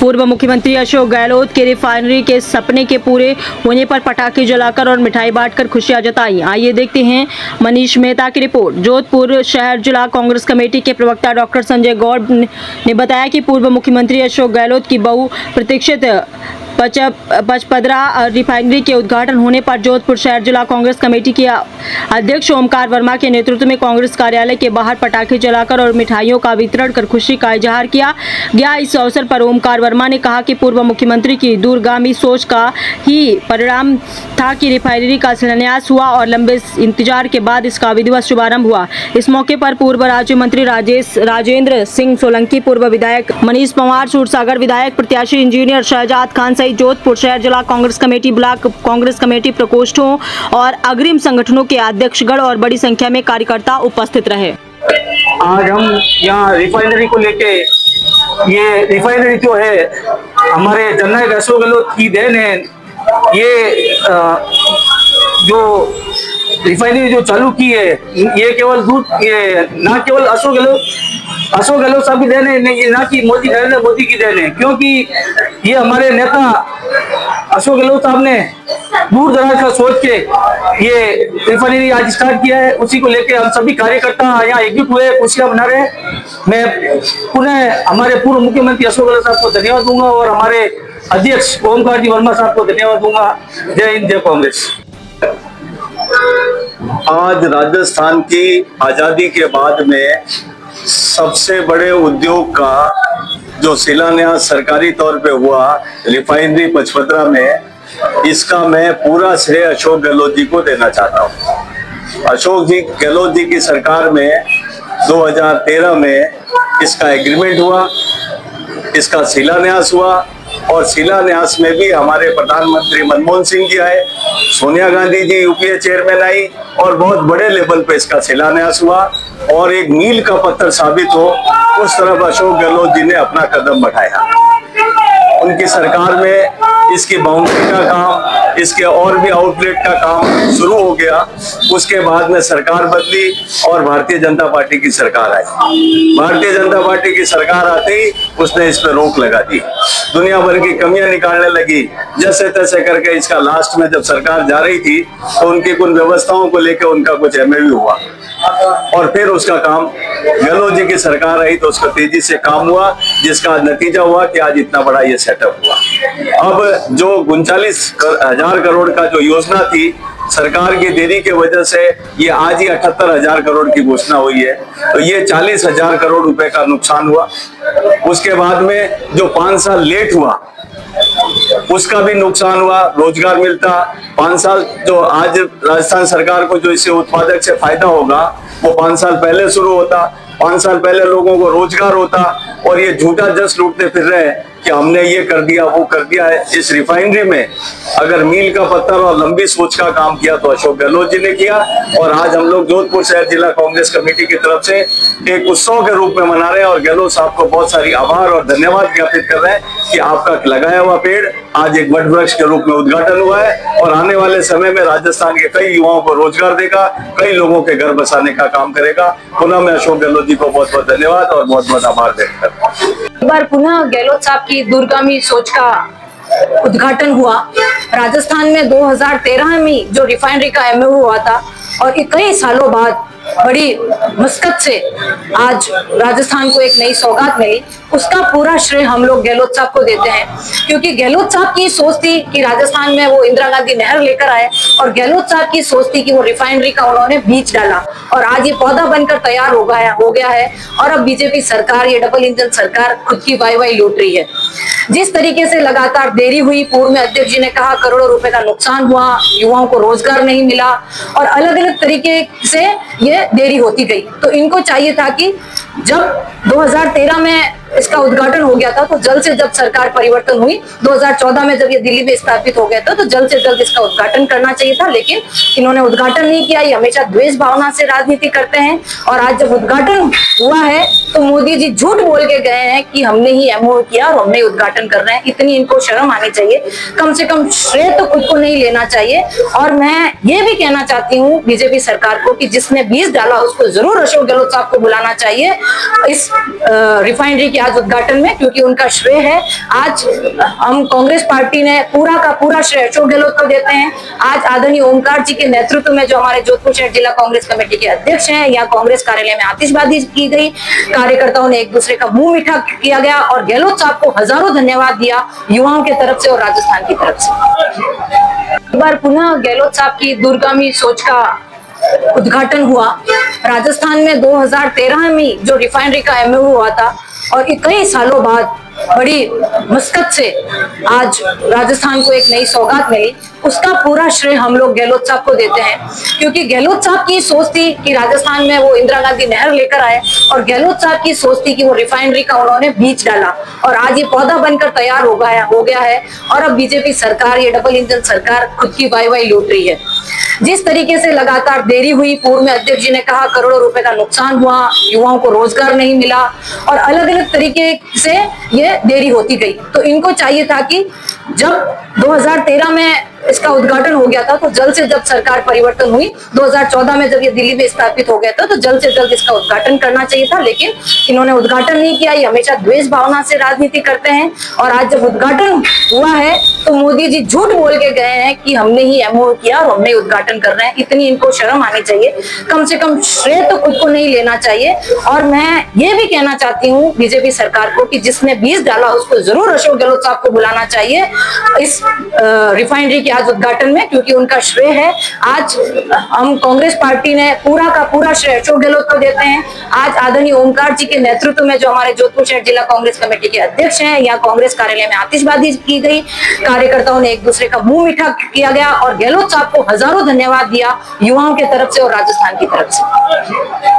पूर्व मुख्यमंत्री अशोक गहलोत के रिफाइनरी के सपने के पूरे होने पर पटाखे जलाकर और मिठाई बांटकर खुशियां जताई। आइए देखते हैं मनीष मेहता की रिपोर्ट। जोधपुर शहर जिला कांग्रेस कमेटी के प्रवक्ता डॉक्टर संजय गौड़ ने बताया कि पूर्व मुख्यमंत्री अशोक गहलोत की बहुप्रतीक्षित पचपदरा रिफाइनरी के उद्घाटन होने पर जोधपुर शहर जिला कांग्रेस कमेटी के अध्यक्ष ओमकार वर्मा के नेतृत्व में कांग्रेस कार्यालय के बाहर पटाखे जलाकर और मिठाइयों का वितरण कर खुशी का इजहार किया गया। इस अवसर पर ओमकार वर्मा ने कहा कि पूर्व मुख्यमंत्री की दूरगामी सोच का ही परिणाम था कि रिफाइनरी का शिलान्यास हुआ और लंबे इंतजार के बाद इसका विधिवत शुभारंभ हुआ। इस मौके पर पूर्व राज्य मंत्री राजेंद्र सिंह सोलंकी, पूर्व विधायक मनीष पंवार, सूरसागर विधायक प्रत्याशी इंजीनियर शहजाद खान सहित जोधपुर शहर जिला Congress committee, block Congress committee प्रकोष्ठों और अग्रिम संगठनों के अध्यक्षगण और बड़ी संख्या में कार्यकर्ता उपस्थित रहे। आज हम यहाँ रिफाइनरी को लेके, ये रिफाइनरी जो है हमारे जननायक अशोक गहलोत की देन है। ये जो रिफाइनरी जो चालू की है, ये केवल दूध, ये ना केवल अशोक गहलोत साहब की देन है, नहीं ना कि नरेंद्र मोदी की देन है, क्योंकि ये हमारे नेता अशोक गहलोत साहब ने दूर दराज का सोच के ये रिफाइनरी आज स्टार्ट किया है। उसी को लेके हम सभी कार्यकर्ता यहाँ एकजुट हुए, खुशियां मना रहे हैं। मैं पुनः हमारे पूर्व मुख्यमंत्री अशोक गहलोत साहब को धन्यवाद दूंगा और हमारे अध्यक्ष ओमकार जी वर्मा साहब को धन्यवाद दूंगा। जय हिंद, जय कांग्रेस। आज राजस्थान की आजादी के बाद में सबसे बड़े उद्योग का जो शिलान्यास सरकारी तौर पे हुआ रिफाइनरी पचपदरा में, इसका मैं पूरा श्रेय अशोक गहलोत जी को देना चाहता हूँ। अशोक जी गहलोत जी की सरकार में 2013 में इसका एग्रीमेंट हुआ, इसका शिलान्यास हुआ और शिलान्यास में भी हमारे प्रधानमंत्री मनमोहन सिंह जी आए, सोनिया गांधी जी यूपीए चेयरमैन आई और बहुत बड़े लेवल पे इसका शिलान्यास हुआ और एक मील का पत्थर साबित हो उस तरफ अशोक गहलोत जी ने अपना कदम बढ़ाया। उनकी सरकार में इसकी बाउंड्री का काम, इसके और भी आउटलेट का काम शुरू हो गया। उसके बाद में सरकार बदली और भारतीय जनता पार्टी की सरकार आई। भारतीय जनता पार्टी की सरकार आते ही उसने इस पर रोक लगा दी, दुनिया भर की कमियां निकालने लगी। जैसे तैसे करके इसका लास्ट में जब सरकार जा रही थी तो उनकी कुछ व्यवस्थाओं को लेकर उनका कुछ एमएवी हुआ और फिर उसका काम गहलोत जी की सरकार आई तो उसका तेजी से काम हुआ, जिसका नतीजा हुआ कि आज इतना बड़ा ये सेटअप हुआ। अब जो 39,000 करोड़ का जो योजना थी, सरकार की देरी की वजह से ये आज ही 78,000 करोड़ की घोषणा हुई है, तो ये 40,000 करोड़ रुपए का नुकसान हुआ। उसके बाद में जो 5 साल लेट हुआ उसका भी नुकसान हुआ, रोजगार मिलता 5 साल। जो आज राजस्थान सरकार को जो इससे उत्पादक से फायदा होगा वो 5 साल पहले शुरू होता, 5 साल पहले लोगों को रोजगार होता और ये झूठा जस लूटते फिर रहे कि हमने ये कर दिया वो कर दिया है। इस रिफाइनरी में अगर मील का पत्थर और लंबी सोच का काम किया तो अशोक गहलोत जी ने किया और आज हम लोग जोधपुर शहर जिला कांग्रेस कमेटी की तरफ से एक उत्सव के रूप में मना रहे हैं और गहलोत साहब को बहुत सारी आभार और धन्यवाद ज्ञापित कर रहे हैं कि आपका लगाया हुआ पेड़ आज एक वट वृक्ष के रूप में उद्घाटन हुआ है और आने वाले समय में राजस्थान के कई युवाओं को रोजगार देगा, कई लोगों के घर बसाने का काम करेगा। पुनः मैं अशोक गहलोत जी को बहुत बहुत धन्यवाद और बहुत बहुत आभार व्यक्त करता हूँ। एक बार पुनः गहलोत साहब की दूरगामी सोच का उद्घाटन हुआ। राजस्थान में 2013 में जो रिफाइनरी का एमओयू हुआ था और कई सालों बाद बड़ी मशक्कत से आज राजस्थान को एक नई सौगात मिली, उसका पूरा श्रेय हम लोग गहलोत साहब को देते हैं, क्योंकि गहलोत साहब की सोच थी कि राजस्थान में वो इंदिरा गांधी नहर लेकर आए और गहलोत साहब की सोच थी कि वो रिफाइनरी का उन्होंने बीज डाला और आज ये पौधा बनकर तैयार हो गया है और अब बीजेपी सरकार, ये डबल इंजन सरकार खुद की वाई लूट रही है। जिस तरीके से लगातार देरी हुई, पूर्व में अध्यक्ष जी ने कहा करोड़ों रुपए का नुकसान हुआ, युवाओं को रोजगार नहीं मिला और अलग अलग तरीके से ये देरी होती गई। तो इनको चाहिए था कि जब 2013 में इसका उद्घाटन हो गया था तो जल्द से जल्द सरकार परिवर्तन हुई, 2014 में जब ये दिल्ली में स्थापित हो गया था तो जल्द से जल्द इसका उद्घाटन करना चाहिए था, लेकिन इन्होंने उद्घाटन नहीं किया। ये हमेशा द्वेष भावना से राजनीति करते हैं और आज जब उद्घाटन हुआ है तो मोदी जी झूठ बोल के गए हैं कि हमने ही एमओयू किया और हमने उद्घाटन कर रहे हैं। इतनी इनको शर्म आनी चाहिए, कम से कम श्रेय तो खुद को नहीं लेना चाहिए। और मैं ये भी कहना चाहती हूँ बीजेपी सरकार को कि जिसने बीज डाला उसको जरूर अशोक गहलोत साहब को बुलाना चाहिए इस रिफाइनरी के आज उद्घाटन में, क्योंकि उनका श्रेय है। आज हम कांग्रेस पार्टी ने पूरा का पूरा श्रेय अशोक गहलोत को देते हैं। आज आदरणीय ओमकार जी के नेतृत्व में, जो हमारे जोधपुर शहर जिला कांग्रेस कमेटी के अध्यक्ष हैं, यहाँ कांग्रेस कार्यालय में आतिशबाजी की गई, कार्यकर्ताओं ने एक दूसरे का मुंह मीठा किया गया और गहलोत साहब को हजारों धन्यवाद दिया युवाओं की तरफ से और राजस्थान की तरफ से। एक बार पुनः गहलोत साहब की दूरगामी सोच का उद्घाटन हुआ। राजस्थान में 2013 में जो रिफाइनरी का एमओयू हुआ था और कई सालों बाद बड़ी मशक्कत से आज राजस्थान को एक नई सौगात मिली, उसका पूरा श्रेय हम लोग गहलोत साहब को देते हैं। क्योंकि गहलोत साहब की सोच थी कि राजस्थान में वो इंदिरा गांधी नहर लेकर आए और गहलोत साहब की सोच थी कि वो रिफाइनरी का उन्होंने बीज डाला और आज ये पौधा बनकर तैयार हो गया है और अब बीजेपी सरकार, ये डबल इंजन सरकार खुद की वाई लूट रही है। जिस तरीके से लगातार देरी हुई, पूर्व में अध्यक्ष जी ने कहा करोड़ों रुपए का नुकसान हुआ, युवाओं को रोजगार नहीं मिला और अलग अलग तरीके से ये देरी होती गई। तो इनको चाहिए था कि जब 2013 में इसका उद्घाटन हो गया था तो जल्द से जल्द सरकार परिवर्तन हुई, 2014 में जब ये दिल्ली में स्थापित हो गया था तो जल्द से जल्द इसका उद्घाटन करना चाहिए था, लेकिन इन्होंने उद्घाटन नहीं किया। ये हमेशा द्वेष भावना से राजनीति करते हैं और आज जब उद्घाटन हुआ है तो मोदी जी झूठ बोल के गए हैं कि हमने ही एमओयू किया और हमने उद्घाटन कर रहे हैं। इतनी इनको शर्म आनी चाहिए, कम से कम श्रेय तो खुद को नहीं लेना चाहिए। और मैं ये भी कहना चाहती हूँ बीजेपी सरकार को कि जिसने बीज डाला उसको जरूर अशोक गहलोत साहब को बुलाना चाहिए इस रिफाइनरी के आज उद्घाटन में, क्योंकि उनका श्रेय है। आज हम कांग्रेस पार्टी ने पूरा का पूरा श्रेय अशोक गहलोत को देते हैं। आज आदरणीय ओमकार जी के नेतृत्व में, जो हमारे जोधपुर शहर जिला कांग्रेस कमेटी के अध्यक्ष हैं, यहाँ कांग्रेस कार्यालय में आतिशबाजी की गई, कार्यकर्ताओं ने एक दूसरे का मुंह मीठा किया गया और गहलोत साहब को हजारों धन्यवाद दिया युवाओं की तरफ से और राजस्थान की तरफ से।